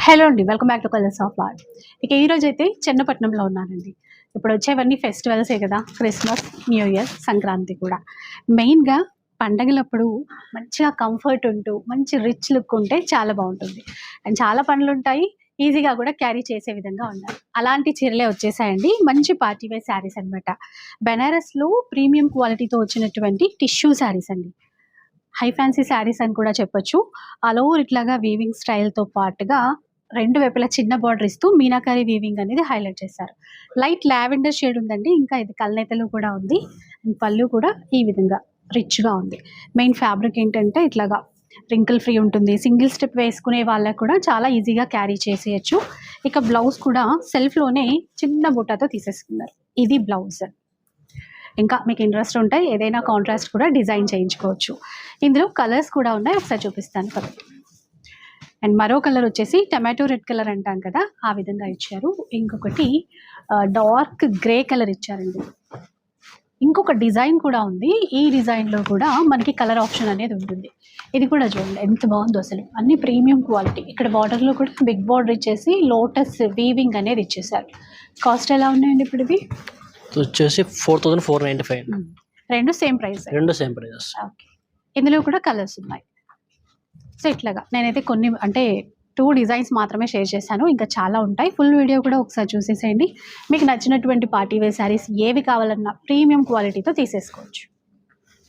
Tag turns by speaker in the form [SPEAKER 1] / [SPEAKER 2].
[SPEAKER 1] Hello అండి, welcome back to colours of art. ఇక ఈరోజు అయితే చెన్నపట్నంలో ఉన్నానండి. ఇప్పుడు వచ్చేవన్నీ ఫెస్టివల్సే కదా, క్రిస్మస్, న్యూ ఇయర్, సంక్రాంతి కూడా. మెయిన్గా పండగలప్పుడు మంచిగా కంఫర్ట్ ఉంటూ మంచి రిచ్ లుక్ ఉంటే చాలా బాగుంటుంది. అండ్ చాలా పనులు ఉంటాయి, ఈజీగా కూడా క్యారీ చేసే విధంగా ఉండాలి. అలాంటి చీరలే వచ్చేసాయండి, మంచి పార్టీ వేర్ శారీస్ అనమాట. బెనారస్లో ప్రీమియం క్వాలిటీతో వచ్చినటువంటి టిష్యూ శారీస్ అండి. హై ఫ్యాన్సీ శారీస్ అని కూడా చెప్పొచ్చు. ఆల్ ఓవర్ ఇట్లాగా వీవింగ్ స్టైల్‌తో పాటుగా 2 వైపులా చిన్న బార్డర్ ఇస్తూ మీనాకరి వీవింగ్ అనేది హైలైట్ చేశారు. లైట్ లావెండర్ షేడ్ ఉందండి. ఇంకా ఇది కల్నేతలో కూడా ఉంది. అండ్ పళ్ళు కూడా ఈ విధంగా రిచ్‌గా ఉంది. మెయిన్ ఫ్యాబ్రిక్ ఏంటంటే ఇట్లాగా రింకిల్ ఫ్రీ ఉంటుంది. సింగిల్ స్టెప్ వేసుకునే వాళ్ళకి కూడా చాలా ఈజీగా క్యారీ చేసేయొచ్చు. ఇక బ్లౌజ్ కూడా సెల్ఫ్‌లోనే చిన్న బుట్టాతో తీసేసుకున్నారు. ఇది బ్లౌజ్. ఇంకా మీకు ఇంట్రెస్ట్ ఉంటే ఏదైనా కాంట్రాస్ట్ కూడా డిజైన్ చేయించుకోవచ్చు. ఇందులో కలర్స్ కూడా ఉన్నాయి, ఒకసారి చూపిస్తాను కదా. అండ్ మరో కలర్ వచ్చేసి టమాటో రెడ్ కలర్ అంటాం కదా, ఆ విధంగా ఇచ్చారు. ఇంకొకటి డార్క్ గ్రే కలర్ ఇచ్చారండి. ఇంకొక డిజైన్ కూడా ఉంది. ఈ డిజైన్లో కూడా మనకి కలర్ ఆప్షన్ అనేది ఉంటుంది. ఇది కూడా చూడండి ఎంత బాగుందో అసలు, అన్ని ప్రీమియం క్వాలిటీ. ఇక్కడ బార్డర్లో కూడా బిగ్ బార్డర్ ఇచ్చేసి లోటస్ వీవింగ్ అనేది ఇచ్చేసారు. కాస్ట్ ఎలా ఉన్నాయండి ఇప్పుడు ఇవి?
[SPEAKER 2] వచ్చేసి 4495.
[SPEAKER 1] రెండు సేమ్ ప్రైస్. ఓకే. ఇందులో కూడా కలర్స్ ఉన్నాయి. సో ఇట్లాగా నేనైతే కొన్ని అంటే 2 డిజైన్స్ మాత్రమే షేర్ చేశాను, ఇంకా చాలా ఉంటాయి. ఫుల్ వీడియో కూడా ఒకసారి చూసేసేయండి. మీకు నచ్చినటువంటి పార్టీ వేర్ శారీస్ ఏవి కావాలన్నా ప్రీమియం క్వాలిటీతో తీసేసుకోవచ్చు.